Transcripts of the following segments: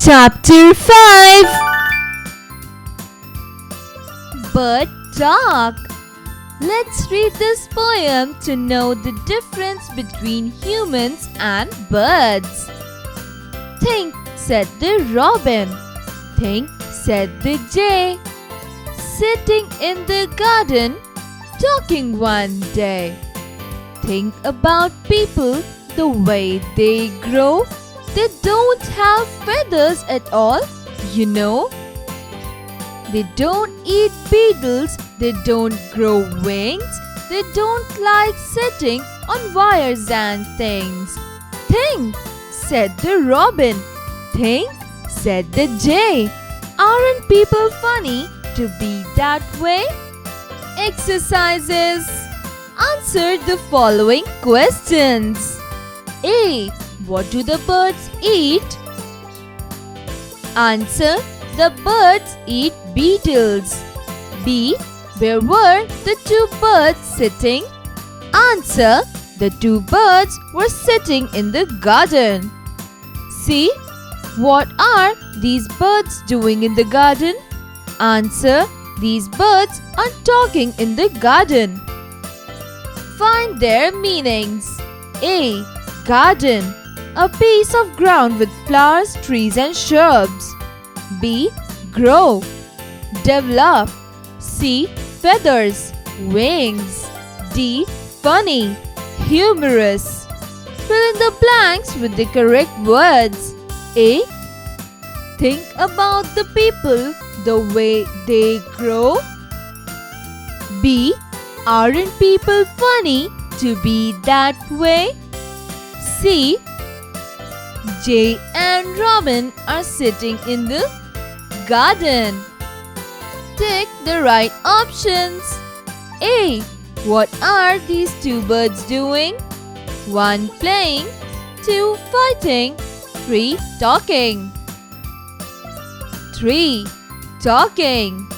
Chapter 5 Bird Talk. Let's read this poem to know the difference between humans and birds. Think, said the robin. Think, said the jay. Sitting in the garden, talking one day. Think about people, the way they grow. They don't have feathers at all, you know. They don't eat beetles, they don't grow wings, they don't like sitting on wires and things. Think, said the robin. Think, said the jay. Aren't people funny to be that way? Exercises. Answer the following questions. A. What do the birds eat? Answer. The birds eat beetles. B. Where were the two birds sitting? Answer. The two birds were sitting in the garden. C. What are these birds doing in the garden? Answer. These birds are talking in the garden. Find their meanings. A. Garden. A piece of ground with flowers, trees and shrubs. B. Grow. Develop. C. Feathers, wings. D. Funny, humorous. Fill in the blanks with the correct words. A. Think about the people, the way they grow. B. Aren't people funny to be that way? C. Jay and Robin are sitting in the garden. Tick the right options. A. What are these two birds doing? 1. Playing. 2. Fighting. 3. Talking. 3. Talking.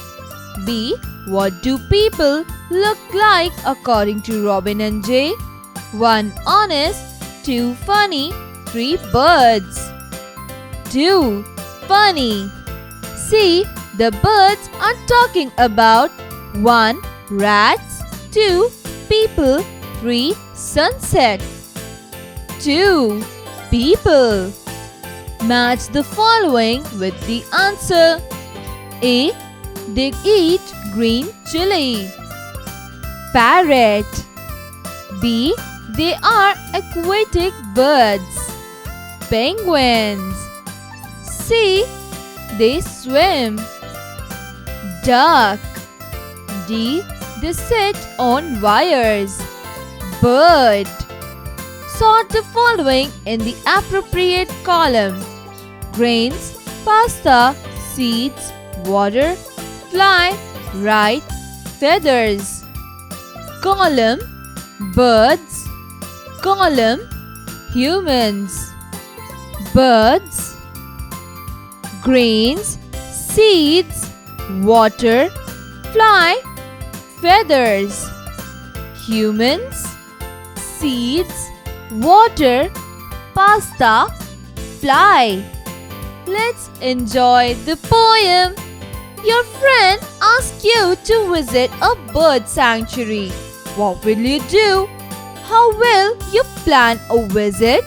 B. What do people look like according to Robin and Jay? 1. Honest. 2. Funny. 3. Birds. 2. Funny. C. The birds are talking about 1. Rats. 2. People. 3. Sunset. 2. People. Match the following with the answer. A. They eat green chili. Parrot. B. They are aquatic birds. Penguins. C. They swim. Duck. D. They sit on wires. Bird. Sort the following in the appropriate column. Grains, pasta, seeds, water, fly, right, feathers. Column, birds. Column, humans. Birds, grains, seeds, water, fly, feathers. Humans, seeds, water, pasta, fly. Let's enjoy the poem. Your friend asks you to visit a bird sanctuary. What will you do? How will you plan a visit?